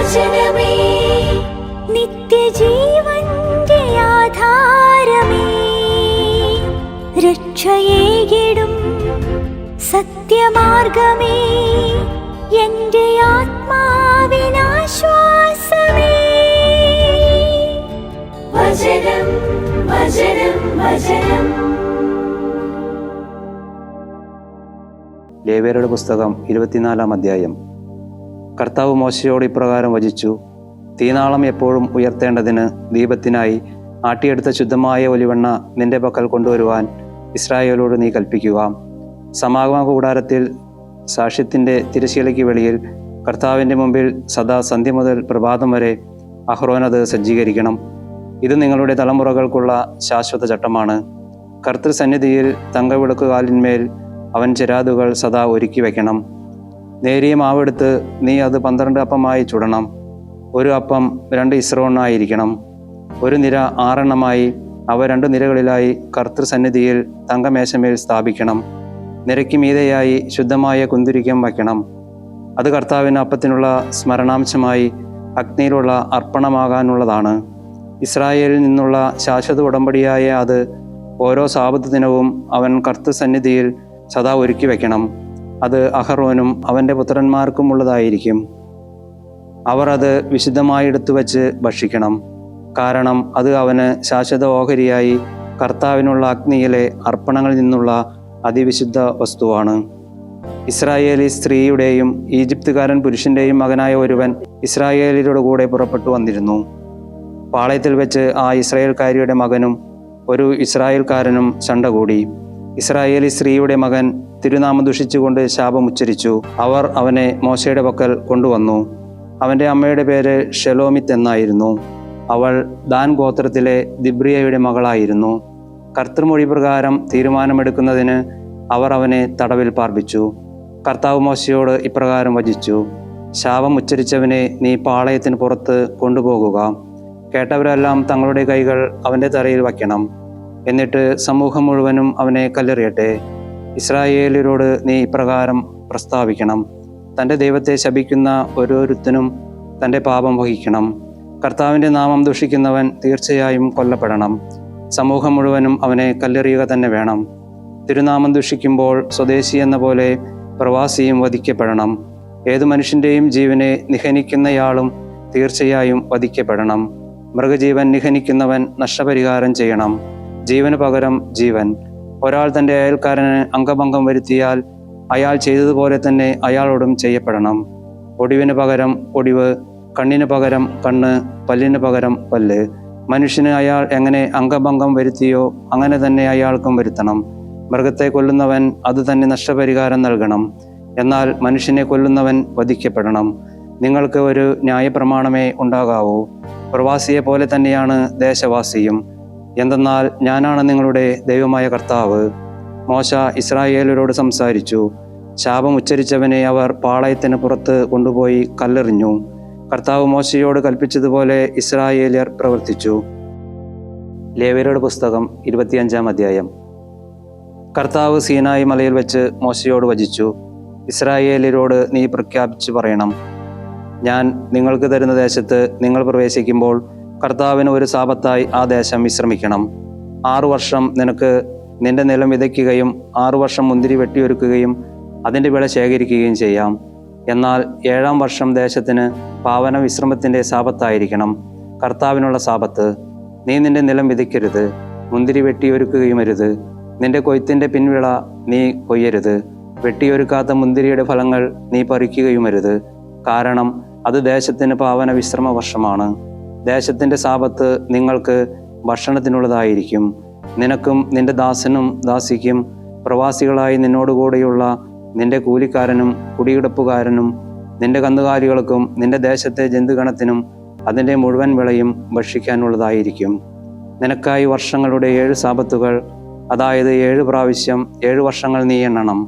വചനമേ നിത്യജീവന്റെ ആധാരമേ, രക്ഷയേകിടും സത്യമാർഗമേ, എന്റെ ആത്മാവിനാശ്വാസമേ. വചനം വചനം വചനം. ലേവ്യരുടെ പുസ്തകം 24-ാം അധ്യായം. കർത്താവ് മോശയോട് ഇപ്രകാരം വചിച്ചു: തീനാളം എപ്പോഴും ഉയർത്തേണ്ടതിന് ദീപത്തിനായി ആട്ടിയെടുത്ത ശുദ്ധമായ ഒലിവെണ്ണ നിന്റെ പക്കൽ കൊണ്ടുവരുവാൻ ഇസ്രായേലോട് നീ കൽപ്പിക്കുക. സമാഗമ കൂടാരത്തിൽ സാക്ഷ്യത്തിൻ്റെ തിരശ്ശീലയ്ക്ക് വെളിയിൽ കർത്താവിൻ്റെ മുമ്പിൽ സദാ സന്ധ്യ മുതൽ പ്രഭാതം വരെ അഹ്റോനത് സജ്ജീകരിക്കണം. ഇത് നിങ്ങളുടെ തലമുറകൾക്കുള്ള ശാശ്വത ചട്ടമാണ്. കർത്തൃസന്നിധിയിൽ തങ്കവിളക്കുകാലിന്മേൽ അവൻ ചിരാതുകൾ സദാ ഒരുക്കി വയ്ക്കണം. നേരിയ മാവെടുത്ത് നീ അത് 12 അപ്പമായി ചുടണം. ഒരു അപ്പം 2 ഇസ്രോണായിരിക്കണം. ഒരു നിര 6 എണ്ണമായി അവ 2 നിരകളിലായി കർത്തൃസന്നിധിയിൽ തങ്കമേശമേൽ സ്ഥാപിക്കണം. നിരയ്ക്ക് മീതെയായി ശുദ്ധമായ കുന്തുരിക്കം വയ്ക്കണം. അത് കർത്താവിന് അപ്പത്തിനുള്ള സ്മരണാംശമായി അഗ്നിയിലുള്ള അർപ്പണമാകാനുള്ളതാണ്. ഇസ്രായേലിൽ നിന്നുള്ള ശാശ്വത ഉടമ്പടിയായ അത് ഓരോ സാബത്ത് ദിനവും അവൻ കർത്തൃസന്നിധിയിൽ സദാ ഒരുക്കി വയ്ക്കണം. അത് അഹറോനും അവൻ്റെ പുത്രന്മാർക്കും ഉള്ളതായിരിക്കും. അവർ അത് വിശുദ്ധമായി എടുത്തു വച്ച് ഭക്ഷിക്കണം. കാരണം അത് അവന് ശാശ്വത ഓഹരിയായി കർത്താവിനുള്ള അഗ്നിയിലെ അർപ്പണങ്ങളിൽ നിന്നുള്ള അതിവിശുദ്ധ വസ്തുവാണ്. ഇസ്രായേലി സ്ത്രീയുടെയും ഈജിപ്തുകാരൻ പുരുഷൻ്റെയും മകനായ ഒരുവൻ ഇസ്രായേലിയുടെ കൂടെ പുറപ്പെട്ടു വന്നിരുന്നു. പാളയത്തിൽ വെച്ച് ആ ഇസ്രായേൽക്കാരിയുടെ മകനും ഒരു ഇസ്രായേൽക്കാരനും ചണ്ട കൂടി. ഇസ്രായേലി സ്ത്രീയുടെ മകൻ തിരുനാമം ദുഷിച്ചുകൊണ്ട് ശാപമുച്ചരിച്ചു. അവർ അവനെ മോശയുടെ പക്കൽ കൊണ്ടുവന്നു. അവൻ്റെ അമ്മയുടെ പേര് ഷെലോമിത്ത് എന്നായിരുന്നു. അവൾ ദാൻ ഗോത്രത്തിലെ ദിബ്രിയയുടെ മകളായിരുന്നു. കർത്തൃമൊഴി പ്രകാരം തീരുമാനമെടുക്കുന്നതിന് അവർ അവനെ തടവിൽ പാർപ്പിച്ചു. കർത്താവ് മോശയോട് ഇപ്രകാരം വചിച്ചു: ശാപം ഉച്ചരിച്ചവനെ നീ പാളയത്തിന് പുറത്ത് കൊണ്ടുപോകുക. കേട്ടവരെല്ലാം തങ്ങളുടെ കൈകൾ അവൻ്റെ തലയിൽ വയ്ക്കണം. എന്നിട്ട് സമൂഹം മുഴുവനും അവനെ കല്ലെറിയട്ടെ. ഇസ്രായേലിയരോട് നീ ഇപ്രകാരം പ്രസ്താവിക്കണം: തൻ്റെ ദൈവത്തെ ശപിക്കുന്ന ഓരോരുത്തനും തൻ്റെ പാപം വഹിക്കണം. കർത്താവിൻ്റെ നാമം ദുഷിക്കുന്നവൻ തീർച്ചയായും കൊല്ലപ്പെടണം. സമൂഹം മുഴുവനും അവനെ കല്ലെറിയുക തന്നെ വേണം. തിരുനാമം ദുഷിക്കുമ്പോൾ സ്വദേശി എന്ന പോലെ പ്രവാസിയും വധിക്കപ്പെടണം. ഏതു മനുഷ്യൻ്റെയും ജീവനെ നിഹനിക്കുന്നയാളും തീർച്ചയായും വധിക്കപ്പെടണം. മൃഗജീവൻ നിഹനിക്കുന്നവൻ നഷ്ടപരിഹാരം ചെയ്യണം. ജീവന് പകരം ജീവൻ. ഒരാൾ തൻ്റെ അയൽക്കാരന് അംഗഭംഗം വരുത്തിയാൽ അയാൾ ചെയ്തതുപോലെ തന്നെ അയാളോടും ചെയ്യപ്പെടണം. ഒടിവിന് പകരം ഒടിവ്, കണ്ണിന് പകരം കണ്ണ്, പല്ലിന് പകരം പല്ല്. മനുഷ്യന് അയാൾ എങ്ങനെ അംഗഭംഗം വരുത്തിയോ അങ്ങനെ തന്നെ അയാൾക്കും വരുത്തണം. മൃഗത്തെ കൊല്ലുന്നവൻ അത് തന്നെ നഷ്ടപരിഹാരം നൽകണം. എന്നാൽ മനുഷ്യനെ കൊല്ലുന്നവൻ വധിക്കപ്പെടണം. നിങ്ങൾക്ക് ഒരു ന്യായപ്രമാണമേ ഉണ്ടാകാവൂ. പ്രവാസിയെ പോലെ തന്നെയാണ് ദേശവാസിയും. എന്തെന്നാൽ ഞാനാണ് നിങ്ങളുടെ ദൈവമായ കർത്താവ്. മോശ ഇസ്രായേലരോട് സംസാരിച്ചു. ശാപം ഉച്ചരിച്ചവനെ അവർ പാളയത്തിന് പുറത്ത് കൊണ്ടുപോയി കല്ലെറിഞ്ഞു. കർത്താവ് മോശയോട് കൽപ്പിച്ചതുപോലെ ഇസ്രായേലിയർ പ്രവർത്തിച്ചു. ലേവ്യരുടെ പുസ്തകം 25-ാം അധ്യായം. കർത്താവ് സീനായി മലയിൽ വെച്ച് മോശയോട് വചിച്ചു: ഇസ്രായേലിയരോട് നീ പ്രഖ്യാപിച്ചു പറയണം: ഞാൻ നിങ്ങൾക്ക് തരുന്ന ദേശത്ത് നിങ്ങൾ പ്രവേശിക്കുമ്പോൾ കർത്താവിന് ഒരു സാപത്തായി ആ ദേശം വിശ്രമിക്കണം. 6 വർഷം നിനക്ക് നിന്റെ നിലം വിതയ്ക്കുകയും 6 വർഷം മുന്തിരി വെട്ടിയൊരുക്കുകയും അതിൻ്റെ വിള ശേഖരിക്കുകയും ചെയ്യാം. എന്നാൽ 7-ാം വർഷം ദേശത്തിന് പാവന വിശ്രമത്തിൻ്റെ സാപത്തായിരിക്കണം, കർത്താവിനുള്ള സാപത്ത്. നീ നിന്റെ നിലം വിതയ്ക്കരുത്, മുന്തിരി വെട്ടിയൊരുക്കുകയും അരുത്. നിന്റെ കൊയ്ത്തിൻ്റെ പിൻവിള നീ കൊയ്യരുത്. വെട്ടിയൊരുക്കാത്ത മുന്തിരിയുടെ ഫലങ്ങൾ നീ പറിക്കുകയുമരുത്. കാരണം അത് ദേശത്തിന് പാവന വിശ്രമ വർഷമാണ്. ദേശത്തിൻ്റെ സാപത്ത് നിങ്ങൾക്ക് ഭക്ഷണത്തിനുള്ളതായിരിക്കും. നിനക്കും നിന്റെ ദാസനും ദാസിക്കും പ്രവാസികളായി നിന്നോടുകൂടെയുള്ള നിന്റെ കൂലിക്കാരനും കുടികിടപ്പുകാരനും നിന്റെ കന്നുകാലികൾക്കും നിന്റെ ദേശത്തെ ജന്തുഗണത്തിനും അതിൻ്റെ മുഴുവൻ വിളയും ഭക്ഷിക്കാനുള്ളതായിരിക്കും. നിനക്കായി വർഷങ്ങളുടെ 7 സാപത്തുകൾ, അതായത് 7 പ്രാവശ്യം 7 വർഷങ്ങൾ നീ എണ്ണണം.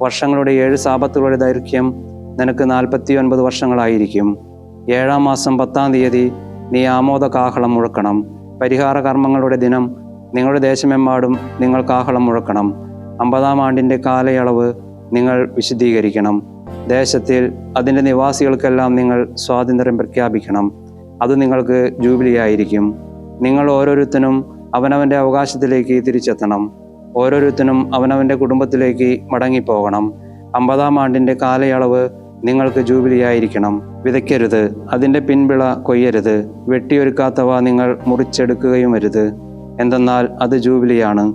വർഷങ്ങളുടെ 7 സാപത്തുകളുടെ ദൈർഘ്യം നിനക്ക് 49 വർഷങ്ങളായിരിക്കും. 7-ാം മാസം 10-ാം തീയതി നീ ആമോദ കാഹളം മുഴക്കണം. പരിഹാര കർമ്മങ്ങളുടെ ദിനം നിങ്ങളുടെ ദേശമെമ്പാടും നിങ്ങൾ കാഹളം മുഴക്കണം. 50-ാം ആണ്ടിൻ്റെ കാലയളവ് നിങ്ങൾ വിശുദ്ധീകരിക്കണം. ദേശത്തിൽ അതിൻ്റെ നിവാസികൾക്കെല്ലാം നിങ്ങൾ സ്വാതന്ത്ര്യം പ്രഖ്യാപിക്കണം. അത് നിങ്ങൾക്ക് ജൂബിലി ആയിരിക്കും. നിങ്ങൾ ഓരോരുത്തനും അവനവൻ്റെ അവകാശത്തിലേക്ക് തിരിച്ചെത്തണം. ഓരോരുത്തനും അവനവൻ്റെ കുടുംബത്തിലേക്ക് മടങ്ങിപ്പോകണം. 50-ാം ആണ്ടിൻ്റെ കാലയളവ് നിങ്ങൾക്ക് ജൂബിലി ആയിരിക്കണം. വിതയ്ക്കരുത്, അതിൻ്റെ പിൻവിള കൊയ്യരുത്, വെട്ടിയൊരുക്കാത്തവ നിങ്ങൾ മുറിച്ചെടുക്കുകയും അരുത്. എന്തെന്നാൽ അത് ജൂബിലിയാണ്,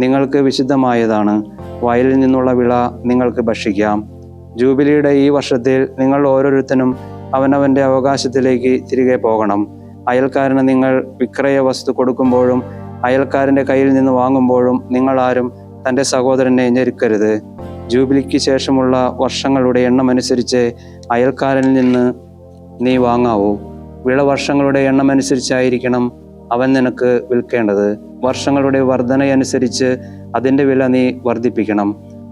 നിങ്ങൾക്ക് വിശുദ്ധമായതാണ്. വയലിൽ നിന്നുള്ള വിള നിങ്ങൾക്ക് ഭക്ഷിക്കാം. ജൂബിലിയുടെ ഈ വർഷത്തിൽ നിങ്ങൾ ഓരോരുത്തനും അവനവൻ്റെ അവകാശത്തിലേക്ക് തിരികെ പോകണം. അയൽക്കാരന് നിങ്ങൾ വിക്രയ വസ്തു കൊടുക്കുമ്പോഴും അയൽക്കാരൻ്റെ കയ്യിൽ നിന്ന് വാങ്ങുമ്പോഴും നിങ്ങൾ ആരും തൻ്റെ സഹോദരനെ ഞെരുക്കരുത്. ജൂബിലിക്ക് ശേഷമുള്ള വർഷങ്ങളുടെ എണ്ണമനുസരിച്ച് അയൽക്കാരനിൽ നിന്ന് നീ വാങ്ങാവൂ. വിളവർഷങ്ങളുടെ എണ്ണമനുസരിച്ചായിരിക്കണം അവൻ നിനക്ക് വിൽക്കേണ്ടത്. വർഷങ്ങളുടെ വർധനയനുസരിച്ച് അതിൻ്റെ വില നീ വർദ്ധിപ്പിക്കണം.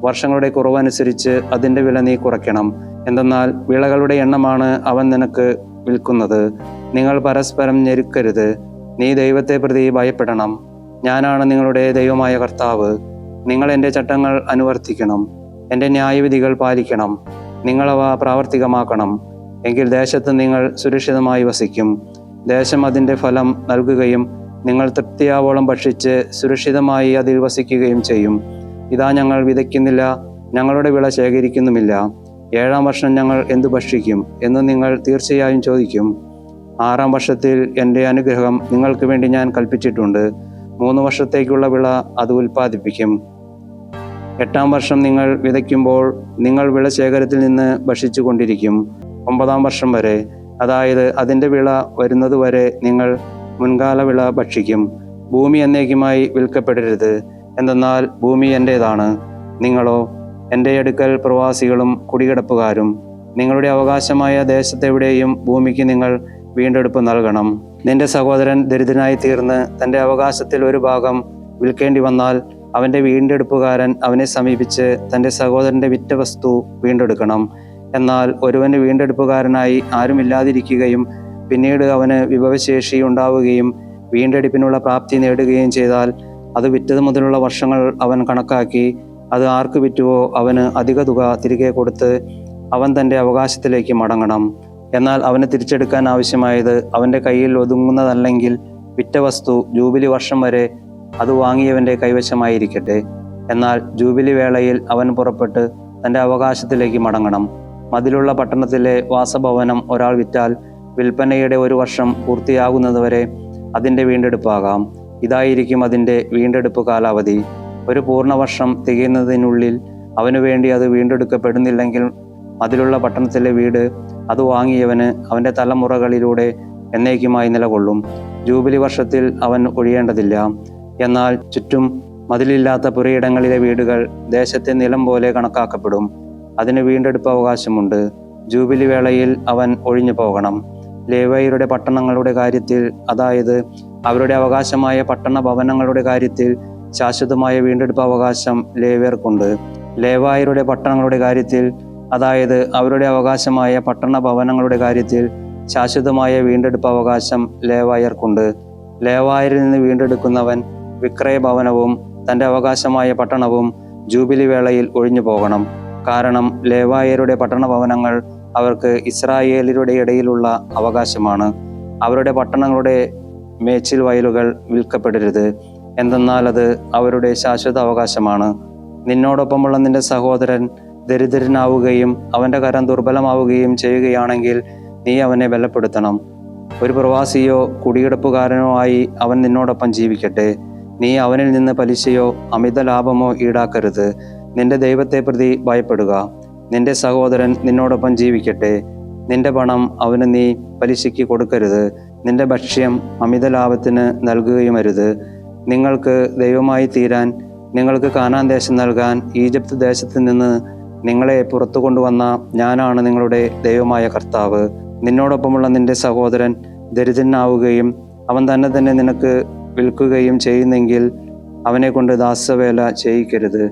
വർഷങ്ങളുടെ കുറവനുസരിച്ച് അതിൻ്റെ വില നീ കുറയ്ക്കണം. എന്തെന്നാൽ വിളകളുടെ എണ്ണമാണ് അവൻ നിനക്ക് വിൽക്കുന്നത്. നിങ്ങൾ പരസ്പരം ഞെരുക്കരുത്. നീ ദൈവത്തെ പ്രതി ഭയപ്പെടണം. ഞാനാണ് നിങ്ങളുടെ ദൈവമായ കർത്താവ്. നിങ്ങൾ എൻ്റെ ചട്ടങ്ങൾ അനുവർത്തിക്കണം, എൻ്റെ ന്യായവിധികൾ പാലിക്കണം, നിങ്ങളവ പ്രാവർത്തികമാക്കണം. എങ്കിൽ ദേശത്ത് നിങ്ങൾ സുരക്ഷിതമായി വസിക്കും. ദേശം അതിൻ്റെ ഫലം നൽകുകയും നിങ്ങൾ തൃപ്തിയാവോളം ഭക്ഷിച്ച് സുരക്ഷിതമായി അതിൽ വസിക്കുകയും ചെയ്യും. ഇതാ, ഞങ്ങൾ വിതയ്ക്കുന്നില്ല, ഞങ്ങളുടെ വിള ശേഖരിക്കുന്നുമില്ല. 7-ാം വർഷം ഞങ്ങൾ എന്തു ഭക്ഷിക്കും എന്ന് നിങ്ങൾ തീർച്ചയായും ചോദിക്കും. 6-ാം വർഷത്തിൽ എൻ്റെ അനുഗ്രഹം നിങ്ങൾക്ക് വേണ്ടി ഞാൻ കൽപ്പിച്ചിട്ടുണ്ട്. 3 വർഷത്തേക്കുള്ള വിള അത് ഉൽപ്പാദിപ്പിക്കും. 8-ാം വർഷം നിങ്ങൾ വിതയ്ക്കുമ്പോൾ നിങ്ങൾ വിളശേഖരത്തിൽ നിന്ന് ഭക്ഷിച്ചു കൊണ്ടിരിക്കും. 9-ാം വർഷം വരെ, അതായത് അതിൻ്റെ വിള വരുന്നതുവരെ നിങ്ങൾ മുൻകാല വിള ഭക്ഷിക്കും. ഭൂമി എന്നേക്കുമായി വിൽക്കപ്പെടരുത്. എന്തെന്നാൽ ഭൂമി എൻ്റേതാണ്. നിങ്ങളോ എൻ്റെ അടുക്കൽ പ്രവാസികളും കുടികിടപ്പുകാരും. നിങ്ങളുടെ അവകാശമായ ദേശത്തെവിടെയും ഭൂമിക്ക് നിങ്ങൾ വീണ്ടെടുപ്പ് നൽകണം. നിന്റെ സഹോദരൻ ദരിദ്രനായി തീർന്ന് തൻ്റെ അവകാശത്തിൽ ഒരു ഭാഗം വിൽക്കേണ്ടി വന്നാൽ അവൻ്റെ വീണ്ടെടുപ്പുകാരൻ അവനെ സമീപിച്ച് തൻ്റെ സഹോദരൻ്റെ വിറ്റ വസ്തു വീണ്ടെടുക്കണം. എന്നാൽ ഒരുവന് വീണ്ടെടുപ്പുകാരനായി ആരുമില്ലാതിരിക്കുകയും പിന്നീട് അവന് വിഭവശേഷി ഉണ്ടാവുകയും വീണ്ടെടുപ്പിനുള്ള പ്രാപ്തി നേടുകയും ചെയ്താൽ അത് വിറ്റത് മുതലുള്ള വർഷങ്ങൾ അവൻ കണക്കാക്കി അത് ആർക്ക് വിറ്റുവോ അവന് അധിക തുക തിരികെ കൊടുത്ത് അവൻ തൻ്റെ അവകാശത്തിലേക്ക് മടങ്ങണം. എന്നാൽ അവന് തിരിച്ചെടുക്കാൻ ആവശ്യമായത് അവൻ്റെ കയ്യിൽ ഒതുങ്ങുന്നതല്ലെങ്കിൽ വിറ്റ വസ്തു ജൂബിലി വർഷം വരെ അത് വാങ്ങിയവൻ്റെ കൈവശമായിരിക്കട്ടെ. എന്നാൽ ജൂബിലി വേളയിൽ അവൻ പുറപ്പെട്ട് തൻ്റെ അവകാശത്തിലേക്ക് മടങ്ങണം. മതിലുള്ള പട്ടണത്തിലെ വാസഭവനം ഒരാൾ വിറ്റാൽ വിൽപ്പനയുടെ 1 വർഷം പൂർത്തിയാകുന്നതുവരെ അതിൻ്റെ വീണ്ടെടുപ്പാകാം. ഇതായിരിക്കും അതിൻ്റെ വീണ്ടെടുപ്പ് കാലാവധി. ഒരു പൂർണ്ണവർഷം തികയുന്നതിനുള്ളിൽ അവനു വേണ്ടി അത് വീണ്ടെടുക്കപ്പെടുന്നില്ലെങ്കിൽ അതിലുള്ള പട്ടണത്തിലെ വീട് അത് വാങ്ങിയവന് അവൻ്റെ തലമുറകളിലൂടെ എന്നേക്കുമായി നിലകൊള്ളും. ജൂബിലി വർഷത്തിൽ അവൻ ഒഴിയേണ്ടതില്ല. എന്നാൽ ചുറ്റും മതിലില്ലാത്ത പുരയിടങ്ങളിലെ വീടുകൾ ദേശത്തെ നിലം പോലെ കണക്കാക്കപ്പെടും. അതിന് വീണ്ടെടുപ്പ് അവകാശമുണ്ട്. ജൂബിലി വേളയിൽ അവൻ ഒഴിഞ്ഞു പോകണം. ലേവ്യരുടെ പട്ടണങ്ങളുടെ കാര്യത്തിൽ, അതായത് അവരുടെ അവകാശമായ പട്ടണ ഭവനങ്ങളുടെ കാര്യത്തിൽ ശാശ്വതമായ വീണ്ടെടുപ്പ് അവകാശം ലേവ്യർക്കുണ്ട്. ലേവായരുടെ പട്ടണങ്ങളുടെ കാര്യത്തിൽ, അതായത് അവരുടെ അവകാശമായ പട്ടണ ഭവനങ്ങളുടെ കാര്യത്തിൽ ശാശ്വതമായ വീണ്ടെടുപ്പ് അവകാശം ലേവായർക്കുണ്ട്. ലേവായരിൽ നിന്ന് വീണ്ടെടുക്കുന്നവൻ വിക്രയഭവനവും തൻ്റെ അവകാശമായ പട്ടണവും ജൂബിലി വേളയിൽ ഒഴിഞ്ഞു പോകണം. കാരണം ലേവായരുടെ പട്ടണ ഭവനങ്ങൾ അവർക്ക് ഇസ്രായേലിയുടെ ഇടയിലുള്ള അവകാശമാണ്. അവരുടെ പട്ടണങ്ങളുടെ മേച്ചിൽ വയലുകൾ വിൽക്കപ്പെടരുത്. എന്തെന്നാൽ അത് അവരുടെ ശാശ്വത അവകാശമാണ്. നിന്നോടൊപ്പമുള്ള നിന്റെ സഹോദരൻ ദരിദ്രനാവുകയും അവൻ്റെ കരം ദുർബലമാവുകയും ചെയ്യുകയാണെങ്കിൽ നീ അവനെ ബലപ്പെടുത്തണം. ഒരു പ്രവാസിയോ കുടികിടപ്പുകാരനോ ആയി അവൻ നിന്നോടൊപ്പം ജീവിക്കട്ടെ. നീ അവനിൽ നിന്ന് പലിശയോ അമിത ലാഭമോ ഈടാക്കരുത്. നിന്റെ ദൈവത്തെ പ്രതി ഭയപ്പെടുക. നിന്റെ സഹോദരൻ നിന്നോടൊപ്പം ജീവിക്കട്ടെ. നിന്റെ പണം അവന് നീ പലിശയ്ക്ക് കൊടുക്കരുത്. നിന്റെ ഭക്ഷ്യം അമിത ലാഭത്തിന് നൽകുകയുമരുത്. നിങ്ങൾക്ക് ദൈവമായി തീരാൻ, നിങ്ങൾക്ക് കാനാൻ ദേശം നൽകാൻ ഈജിപ്ത് ദേശത്ത് നിന്ന് നിങ്ങളെ പുറത്തു കൊണ്ടുവന്ന ഞാനാണ് നിങ്ങളുടെ ദൈവമായ കർത്താവ്. നിന്നോടൊപ്പമുള്ള നിന്റെ സഹോദരൻ ദരിദ്രനാവുകയും അവൻ തന്നെ നിനക്ക് വിൽക്കുകയും ചെയ്യുന്നെങ്കിൽ അവനെ കൊണ്ട് ദാസവേല ചെയ്യിക്കരുത്.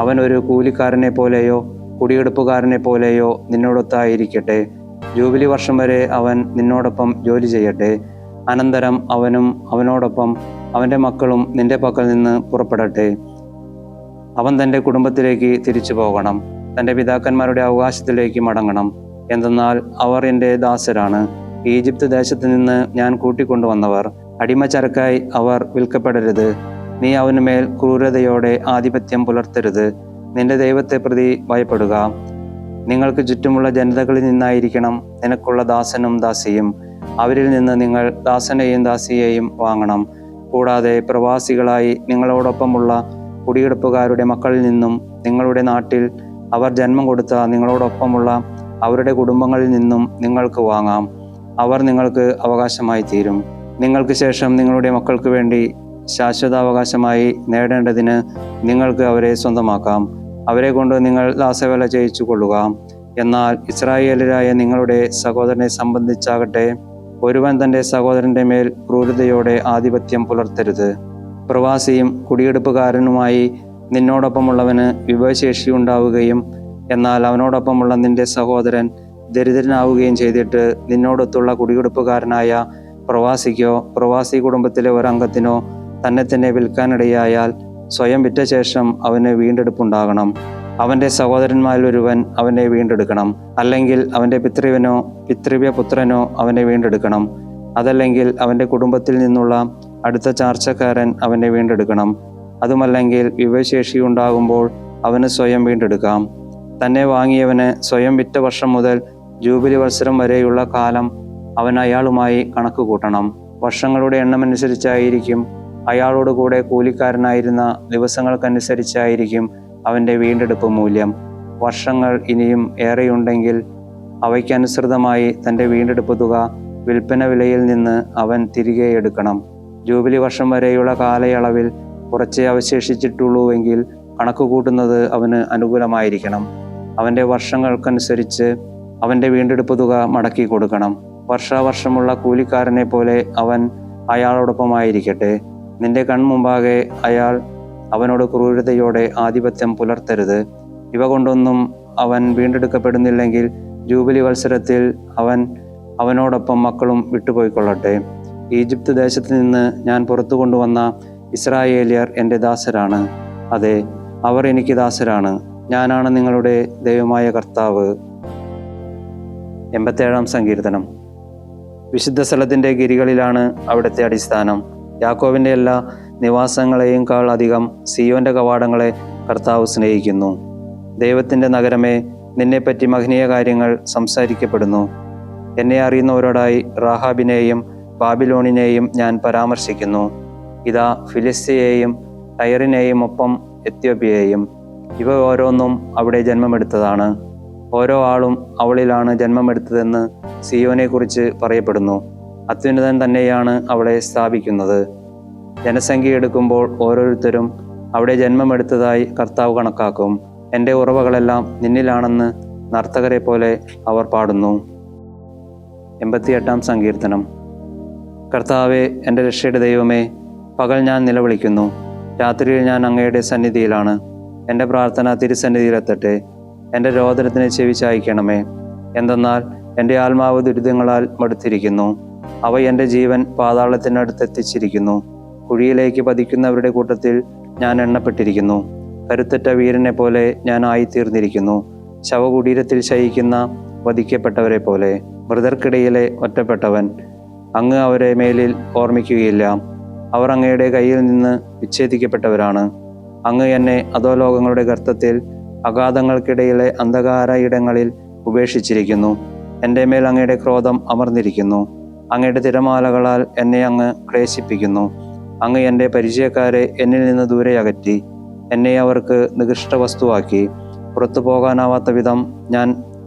അവൻ ഒരു കൂലിക്കാരനെ പോലെയോ കുടിയെടുപ്പുകാരനെ പോലെയോ നിന്നോടൊത്തായിരിക്കട്ടെ. ജൂബിലി വർഷം വരെ അവൻ നിന്നോടൊപ്പം ജോലി ചെയ്യട്ടെ. അനന്തരം അവനും അവനോടൊപ്പം അവൻ്റെ മക്കളും നിന്റെ പക്കൽ നിന്ന് പുറപ്പെടട്ടെ. അവൻ തൻ്റെ കുടുംബത്തിലേക്ക് തിരിച്ചു പോകണം. തൻ്റെ പിതാക്കന്മാരുടെ അവകാശത്തിലേക്ക് മടങ്ങണം. എന്തെന്നാൽ അവർ എൻ്റെ ദാസരാണ്. ഈജിപ്ത് ദേശത്ത് നിന്ന് ഞാൻ കൂട്ടിക്കൊണ്ടുവന്നവർ. അടിമച്ചരക്കായി അവർ വിൽക്കപ്പെടരുത്. നീ അവനുമേൽ ക്രൂരതയോടെ ആധിപത്യം പുലർത്തരുത്. നിന്റെ ദൈവത്തെ പ്രതി ഭയപ്പെടുക. നിങ്ങൾക്ക് ചുറ്റുമുള്ള ജനതകളിൽ നിന്നായിരിക്കണം നിനക്കുള്ള ദാസനും ദാസിയും. അവരിൽ നിന്ന് നിങ്ങൾ ദാസനെയും ദാസിയെയും വാങ്ങണം. കൂടാതെ പ്രവാസികളായി നിങ്ങളോടൊപ്പമുള്ള കുടിയെടുപ്പുകാരുടെ മക്കളിൽ നിന്നും നിങ്ങളുടെ നാട്ടിൽ അവർ ജന്മം കൊടുത്ത നിങ്ങളോടൊപ്പമുള്ള അവരുടെ കുടുംബങ്ങളിൽ നിന്നും നിങ്ങൾക്ക് വാങ്ങാം. അവർ നിങ്ങൾക്ക് അവകാശമായി തീരും. നിങ്ങൾക്ക് ശേഷം നിങ്ങളുടെ മക്കൾക്ക് വേണ്ടി ശാശ്വതാവകാശമായി നേടേണ്ടതിന് നിങ്ങൾക്ക് അവരെ സ്വന്തമാക്കാം. അവരെ കൊണ്ട് നിങ്ങൾ ദാസവേല ചെയ്യിച്ചു കൊള്ളുക. എന്നാൽ ഇസ്രായേലരായ നിങ്ങളുടെ സഹോദരനെ സംബന്ധിച്ചാകട്ടെ, ഒരുവൻ തൻ്റെ സഹോദരൻ്റെ മേൽ ക്രൂരതയോടെ ആധിപത്യം പുലർത്തരുത്. പ്രവാസിയും കുടിയെടുപ്പുകാരനുമായി നിന്നോടൊപ്പമുള്ളവന് വിഭവശേഷി ഉണ്ടാവുകയും എന്നാൽ അവനോടൊപ്പമുള്ള നിന്റെ സഹോദരൻ ദരിദ്രനാവുകയും ചെയ്തിട്ട് നിന്നോടൊത്തുള്ള കുടിയെടുപ്പുകാരനായ പ്രവാസിക്കോ പ്രവാസി കുടുംബത്തിലെ ഒരംഗത്തിനോ തന്നെ വിൽക്കാനിടയായാൽ സ്വയം വിറ്റ ശേഷം അവന് വീണ്ടെടുപ്പുണ്ടാകണം. അവൻ്റെ സഹോദരന്മാരിൽ ഒരുവൻ അവനെ വീണ്ടെടുക്കണം. അല്ലെങ്കിൽ അവൻ്റെ പിതൃവ്യനോ പിതൃവ്യപുത്രനോ അവനെ വീണ്ടെടുക്കണം. അതല്ലെങ്കിൽ അവൻ്റെ കുടുംബത്തിൽ നിന്നുള്ള അടുത്ത ചാർച്ചക്കാരൻ അവനെ വീണ്ടെടുക്കണം. അതുമല്ലെങ്കിൽ വിഭവശേഷി ഉണ്ടാകുമ്പോൾ അവന് സ്വയം വീണ്ടെടുക്കാം. തന്നെ വാങ്ങിയവന് സ്വയം വിറ്റ വർഷം മുതൽ ജൂബിലി വത്സരം വരെയുള്ള കാലം അവൻ അയാളുമായി കണക്ക് കൂട്ടണം. വർഷങ്ങളുടെ എണ്ണമനുസരിച്ചായിരിക്കും അയാളോട് കൂടെ കൂലിക്കാരനായിരുന്ന ദിവസങ്ങൾക്കനുസരിച്ചായിരിക്കും അവൻ്റെ വീണ്ടെടുപ്പ് മൂല്യം. വർഷങ്ങൾ ഇനിയും ഏറെയുണ്ടെങ്കിൽ അവയ്ക്കനുസൃതമായി തൻ്റെ വീണ്ടെടുപ്പ് തുക വിൽപ്പന വിലയിൽ നിന്ന് അവൻ തിരികെ എടുക്കണം. ജൂബിലി വർഷം വരെയുള്ള കാലയളവിൽ കുറച്ചേ അവശേഷിച്ചിട്ടുള്ളൂവെങ്കിൽ കണക്ക് കൂട്ടുന്നത് അവന് അനുകൂലമായിരിക്കണം. അവൻ്റെ വർഷങ്ങൾക്കനുസരിച്ച് അവൻ്റെ വീണ്ടെടുപ്പ് തുക മടക്കി കൊടുക്കണം. വർഷാവർഷമുള്ള കൂലിക്കാരനെ പോലെ അവൻ അയാളോടൊപ്പമായിരിക്കട്ടെ. നിന്റെ കൺമുമ്പാകെ അയാൾ അവനോട് ക്രൂരതയോടെ ആധിപത്യം പുലർത്തരുത്. ഇവ കൊണ്ടൊന്നും അവൻ വീണ്ടെടുക്കപ്പെടുന്നില്ലെങ്കിൽ ജൂബിലി വത്സരത്തിൽ അവനോടൊപ്പം മക്കളും വിട്ടുപോയിക്കൊള്ളട്ടെ. ഈജിപ്ത് ദേശത്ത് നിന്ന് ഞാൻ പുറത്തു കൊണ്ടുവന്ന ഇസ്രായേലിയർ എൻ്റെ ദാസരാണ്. അതെ, അവർ എനിക്ക് ദാസരാണ്. ഞാനാണ് നിങ്ങളുടെ ദൈവമായ കർത്താവ്. 87-ാം സങ്കീർത്തനം. വിശുദ്ധ സ്ഥലത്തിൻ്റെ ഗിരികളിലാണ് അവിടുത്തെ അടിസ്ഥാനം. യാക്കോബിൻ്റെ എല്ലാ നിവാസങ്ങളെയുംക്കാൾ അധികം സിയോന്റെ കവാടങ്ങളെ കർത്താവ് സ്നേഹിക്കുന്നു. ദൈവത്തിൻ്റെ നഗരമേ, നിന്നെപ്പറ്റി മഹനീയ കാര്യങ്ങൾ സംസാരിക്കപ്പെടുന്നു. എന്നെ അറിയുന്നവരോടായി റാഹാബിനെയും ബാബിലോണിനെയും ഞാൻ പരാമർശിക്കുന്നു. ഇതാ ഫിലിസ്ത്യയെയും ടയറിനെയും ഒപ്പം എത്യോപ്യയെയും. ഇവ ഓരോന്നും അവിടെ ജന്മമെടുത്തതാണ്. ഓരോ ആളും അവളിലാണ് ജന്മമെടുത്തതെന്ന് സിയോനെക്കുറിച്ച് പറയപ്പെടുന്നു. അത്യുന്നതൻ തന്നെയാണ് അവളെ സ്ഥാപിക്കുന്നത്. ജനസംഖ്യ എടുക്കുമ്പോൾ ഓരോരുത്തരും അവിടെ ജന്മമെടുത്തതായി കർത്താവ് കണക്കാക്കും. എൻ്റെ ഉറവകളെല്ലാം നിന്നിലാണെന്ന് നർത്തകരെ പോലെ അവർ പാടുന്നു. 88-ാം സങ്കീർത്തനം. കർത്താവേ, എൻ്റെ രക്ഷയുടെ ദൈവമേ, പകൽ ഞാൻ നിലവിളിക്കുന്നു, രാത്രിയിൽ ഞാൻ അങ്ങയുടെ സന്നിധിയിലാണ്. എൻ്റെ പ്രാർത്ഥന തിരുസന്നിധിയിലെത്തട്ടെ. എൻ്റെ രോദനത്തിന് ചെവി ചായ്ക്കണമേ. എന്തെന്നാൽ എൻ്റെ ആത്മാവ് ദുരിതങ്ങളാൽ മടുത്തിരിക്കുന്നു. അവ എൻ്റെ ജീവൻ പാതാളത്തിനടുത്തെത്തിച്ചിരിക്കുന്നു. കുഴിയിലേക്ക് പതിക്കുന്നവരുടെ കൂട്ടത്തിൽ ഞാൻ എണ്ണപ്പെട്ടിരിക്കുന്നു. കരുത്തുറ്റ വീരനെ പോലെ ഞാൻ ആയിത്തീർന്നിരിക്കുന്നു. ശവകുടീരത്തിൽ ശയിക്കുന്ന വധിക്കപ്പെട്ടവരെ പോലെ. മൃതർക്കിടയിലെ ഒറ്റപ്പെട്ടവൻ. അങ്ങ് അവരെ മേലിൽ ഓർമ്മിക്കുകയില്ല. അവർ അങ്ങയുടെ കയ്യിൽ നിന്ന് വിച്ഛേദിക്കപ്പെട്ടവരാണ്. അങ്ങ് എന്നെ അധോലോകങ്ങളുടെ ഗർത്തത്തിൽ അഗാധങ്ങൾക്കിടയിലെ അന്ധകാര ഇടങ്ങളിൽ ഉപേക്ഷിച്ചിരിക്കുന്നു. എൻ്റെ മേൽ അങ്ങയുടെ ക്രോധം അമർന്നിരിക്കുന്നു. അങ്ങയുടെ തിരമാലകളാൽ എന്നെ അങ്ങ് ക്ലേശിപ്പിക്കുന്നു. അങ്ങ് എൻ്റെ പരിചയക്കാരെ എന്നിൽ നിന്ന് ദൂരെ അകറ്റി. എന്നെ അവർക്ക് നികൃഷ്ട വസ്തുവാക്കി. പുറത്തു പോകാനാവാത്ത വിധം ഞാൻ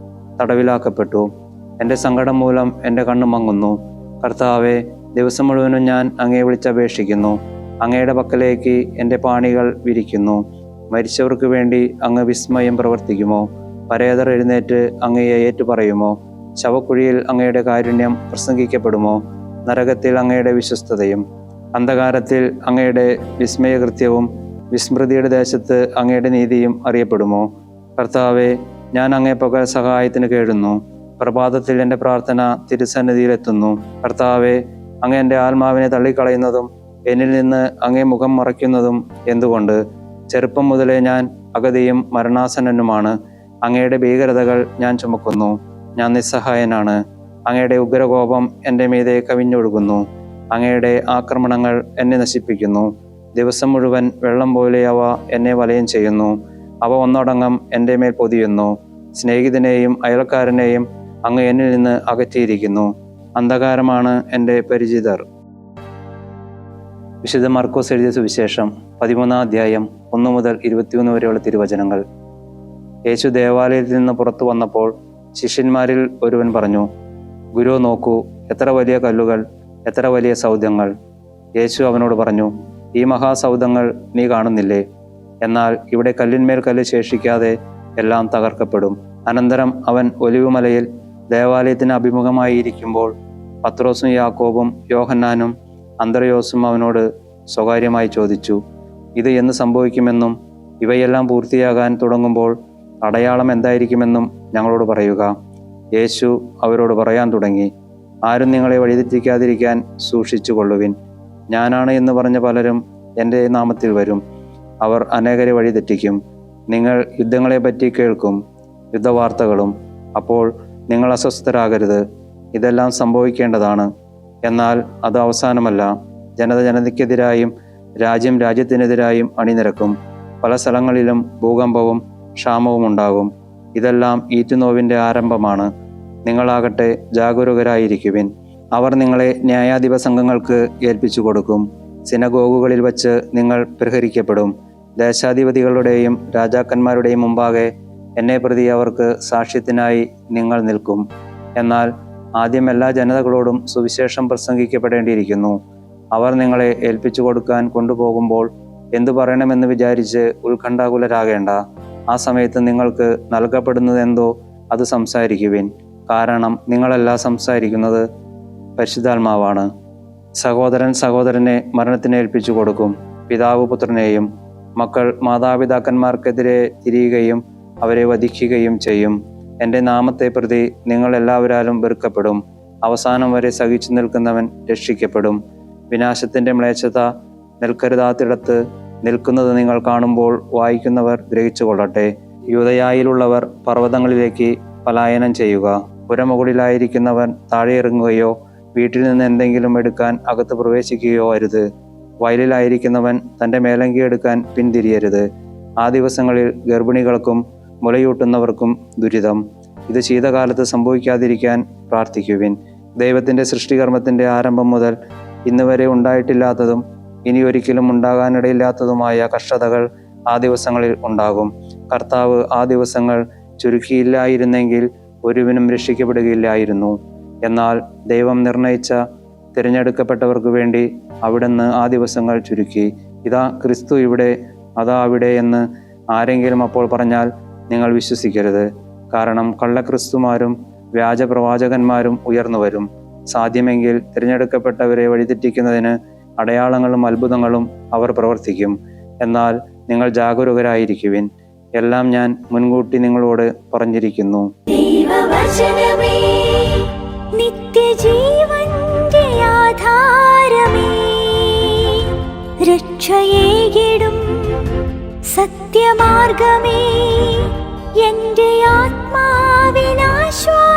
തടവിലാക്കപ്പെട്ടു. എൻ്റെ സങ്കടം മൂലം എൻ്റെ കണ്ണ് മങ്ങുന്നു. കർത്താവെ, ദിവസം മുഴുവനും ഞാൻ അങ്ങയെ വിളിച്ചപേക്ഷിക്കുന്നു. അങ്ങയുടെ പക്കലേക്ക് എൻ്റെ പാണികൾ വിരിക്കുന്നു. മരിച്ചവർക്ക് വേണ്ടി അങ്ങ് വിസ്മയം പ്രവർത്തിക്കുമോ? പരേതർ എഴുന്നേറ്റ് അങ്ങയെ ഏറ്റുപറയുമോ? ശവക്കുഴിയിൽ അങ്ങയുടെ കാരുണ്യം പ്രസംഗിക്കപ്പെടുമോ? നരകത്തിൽ അങ്ങയുടെ വിശ്വസ്തതയും അന്ധകാരത്തിൽ അങ്ങയുടെ വിസ്മയകൃത്യവും വിസ്മൃതിയുടെ ദേശത്ത് അങ്ങയുടെ നീതിയും അറിയപ്പെടുമോ? കർത്താവെ, ഞാൻ അങ്ങേ പകൽ സഹായത്തിന് കേഴുന്നു. പ്രഭാതത്തിൽ എൻ്റെ പ്രാർത്ഥന തിരുസന്നിധിയിലെത്തുന്നു. കർത്താവെ, അങ്ങ് എൻ്റെ ആത്മാവിനെ തള്ളിക്കളയുന്നതും എന്നിൽ നിന്ന് അങ്ങേ മുഖം മറയ്ക്കുന്നതും എന്തുകൊണ്ട്? ചെറുപ്പം മുതലേ ഞാൻ അഗതിയും മരണാസന്നനുമാണ്. അങ്ങയുടെ ഭീകരതകൾ ഞാൻ ചുമക്കുന്നു. ഞാൻ നിസ്സഹായനാണ്. അങ്ങയുടെ ഉഗ്രകോപം എൻ്റെ മീതെ കവിഞ്ഞൊഴുകുന്നു. അങ്ങയുടെ ആക്രമണങ്ങൾ എന്നെ നശിപ്പിക്കുന്നു. ദിവസം മുഴുവൻ വെള്ളം പോലെ അവ എന്നെ വലയം ചെയ്യുന്നു. അവ ഒന്നടങ്കം എൻ്റെ മേൽ പൊതിയുന്നു. സ്നേഹിതനെയും അയൽക്കാരനെയും അങ്ങ് എന്നിൽ നിന്ന് അകറ്റിയിരിക്കുന്നു. അന്ധകാരമാണ് എൻ്റെ പരിചിതർ. വിശുദ്ധ മർക്കോസ് എഴുതിയ സുവിശേഷം 13-ാം അധ്യായം 1 മുതൽ 21 വരെയുള്ള തിരുവചനങ്ങൾ. യേശു ദേവാലയത്തിൽ നിന്ന് പുറത്തു വന്നപ്പോൾ ശിഷ്യന്മാരിൽ ഒരുവൻ പറഞ്ഞു, ഗുരു, നോക്കൂ, എത്ര വലിയ കല്ലുകൾ, എത്ര വലിയ സൗധങ്ങൾ. യേശു അവനോട് പറഞ്ഞു, ഈ മഹാസൗധങ്ങൾ നീ കാണുന്നില്ലേ? എന്നാൽ ഇവിടെ കല്ലിന്മേൽ കല്ല് ശേഷിക്കാതെ എല്ലാം തകർക്കപ്പെടും. അനന്തരം അവൻ ഒലിവുമലയിൽ ദേവാലയത്തിന് അഭിമുഖമായി ഇരിക്കുമ്പോൾ പത്രോസും യാക്കോബും യോഹന്നാനും അന്ത്രയോസും അവനോട് സ്വകാര്യമായി ചോദിച്ചു, ഇത് എന്ന് സംഭവിക്കുമെന്നും ഇവയെല്ലാം പൂർത്തിയാകാൻ തുടങ്ങുമ്പോൾ അടയാളം എന്തായിരിക്കുമെന്നും ഞങ്ങളോട് പറയുക. യേശു അവരോട് പറയാൻ തുടങ്ങി, ആരും നിങ്ങളെ വഴിതെറ്റിക്കാതിരിക്കാൻ സൂക്ഷിച്ചു കൊള്ളുവിൻ. ഞാനാണ് എന്ന് പറഞ്ഞ പലരും എൻ്റെ നാമത്തിൽ വരും. അവർ അനേകരെ വഴിതെറ്റിക്കും. നിങ്ങൾ യുദ്ധങ്ങളെപ്പറ്റി കേൾക്കും, യുദ്ധവാർത്തകളും. അപ്പോൾ നിങ്ങൾ അസ്വസ്ഥരാകരുത്. ഇതെല്ലാം സംഭവിക്കേണ്ടതാണ്. എന്നാൽ അത് അവസാനമല്ല. ജനത ജനതയ്ക്കെതിരായും രാജ്യം രാജ്യത്തിനെതിരായും അണിനിരക്കും. പല സ്ഥലങ്ങളിലും ഭൂകമ്പവും ക്ഷാമവും ഉണ്ടാകും. ഇതെല്ലാം ഈറ്റുനോവിൻ്റെ ആരംഭമാണ്. നിങ്ങളാകട്ടെ ജാഗരൂകരായിരിക്കുവിൻ. അവർ നിങ്ങളെ ന്യായാധിപ സംഘങ്ങൾക്ക് ഏൽപ്പിച്ചു കൊടുക്കും. സിനഗോഗുകളിൽ വച്ച് നിങ്ങൾ പ്രഹരിക്കപ്പെടും. ദേശാധിപതികളുടെയും രാജാക്കന്മാരുടെയും മുമ്പാകെ എന്നെ പ്രതി അവർക്ക് സാക്ഷ്യത്തിനായി നിങ്ങൾ നിൽക്കും. എന്നാൽ ആദ്യം എല്ലാ ജനതകളോടും സുവിശേഷം പ്രസംഗിക്കപ്പെടേണ്ടിയിരിക്കുന്നു. അവർ നിങ്ങളെ ഏൽപ്പിച്ചു കൊടുക്കാൻ കൊണ്ടുപോകുമ്പോൾ എന്തു പറയണമെന്ന് വിചാരിച്ച് ഉത്കണ്ഠാകുലരാകേണ്ട. ആ സമയത്ത് നിങ്ങൾക്ക് നൽകപ്പെടുന്നതെന്തോ അത് സംസാരിക്കുവിൻ. കാരണം നിങ്ങളല്ല സംസാരിക്കുന്നത്, പരിശുദ്ധാത്മാവാണ്. സഹോദരൻ സഹോദരനെ മരണത്തിന് ഏൽപ്പിച്ചു കൊടുക്കും. പിതാവ് പുത്രനെയും. മക്കൾ മാതാപിതാക്കന്മാർക്കെതിരെ തിരിയുകയും അവരെ വധിക്കുകയും ചെയ്യും. എൻ്റെ നാമത്തെ പ്രതി നിങ്ങൾ എല്ലാവരാലും വെറുക്കപ്പെടും. അവസാനം വരെ സഹിച്ചു നിൽക്കുന്നവൻ രക്ഷിക്കപ്പെടും. വിനാശത്തിൻ്റെ മ്ലേച്ഛത നിൽക്കരുതാത്തിടത്ത് നിൽക്കുന്നത് നിങ്ങൾ കാണുമ്പോൾ വായിക്കുന്നവർ ഗ്രഹിച്ചു കൊള്ളട്ടെ. യൂദയായിലുള്ളവർ പർവ്വതങ്ങളിലേക്ക് പലായനം ചെയ്യുക. പുരമുകളിലായിരിക്കുന്നവൻ താഴെ ഇറങ്ങുകയോ വീട്ടിൽ നിന്ന് എന്തെങ്കിലും എടുക്കാൻ അകത്ത് പ്രവേശിക്കുകയോ അരുത്. വയലിലായിരിക്കുന്നവൻ തൻ്റെ മേലങ്കി എടുക്കാൻ പിന്തിരിയരുത്. ആ ദിവസങ്ങളിൽ ഗർഭിണികൾക്കും മുലയൂട്ടുന്നവർക്കും ദുരിതം. ഇത് ശീതകാലത്ത് സംഭവിക്കാതിരിക്കാൻ പ്രാർത്ഥിക്കുവിൻ. ദൈവത്തിൻ്റെ സൃഷ്ടികർമ്മത്തിൻ്റെ ആരംഭം മുതൽ ഇന്ന് വരെ ഉണ്ടായിട്ടില്ലാത്തതും ഇനി ഒരിക്കലും ഉണ്ടാകാനിടയില്ലാത്തതുമായ കഷ്ടതകൾ ആ ദിവസങ്ങളിൽ ഉണ്ടാകും. കർത്താവ് ആ ദിവസങ്ങൾ ചുരുക്കിയില്ലായിരുന്നെങ്കിൽ ഒരുവനും രക്ഷിക്കപ്പെടുകയില്ലായിരുന്നു. എന്നാൽ ദൈവം നിർണയിച്ച തിരഞ്ഞെടുക്കപ്പെട്ടവർക്ക് വേണ്ടി അവിടുന്ന് ആ ദിവസങ്ങൾ ചുരുക്കി. ഇതാ ക്രിസ്തു ഇവിടെ, അതാ അവിടെ എന്ന് ആരെങ്കിലും അപ്പോൾ പറഞ്ഞാൽ നിങ്ങൾ വിശ്വസിക്കരുത്. കാരണം കള്ളക്രിസ്തുമാരും വ്യാജപ്രവാചകന്മാരും ഉയർന്നു വരും. സാധ്യമെങ്കിൽ തിരഞ്ഞെടുക്കപ്പെട്ടവരെ വഴിതെറ്റിക്കുന്നതിന് അടയാളങ്ങളും അത്ഭുതങ്ങളും അവർ പ്രവർത്തിക്കും. എന്നാൽ നിങ്ങൾ ജാഗരൂകരായിരിക്കുവിൻ. എല്ലാം ഞാൻ മുൻകൂട്ടി നിങ്ങളോട് പറഞ്ഞിരിക്കുന്നു. ദൈവവചനമേ, നിത്യജീവന്റെ ആധാരമേ, രക്ഷയേകിടും സത്യമാർഗമേ, എൻ്റെ ആത്മാവിനാശ്വാസം.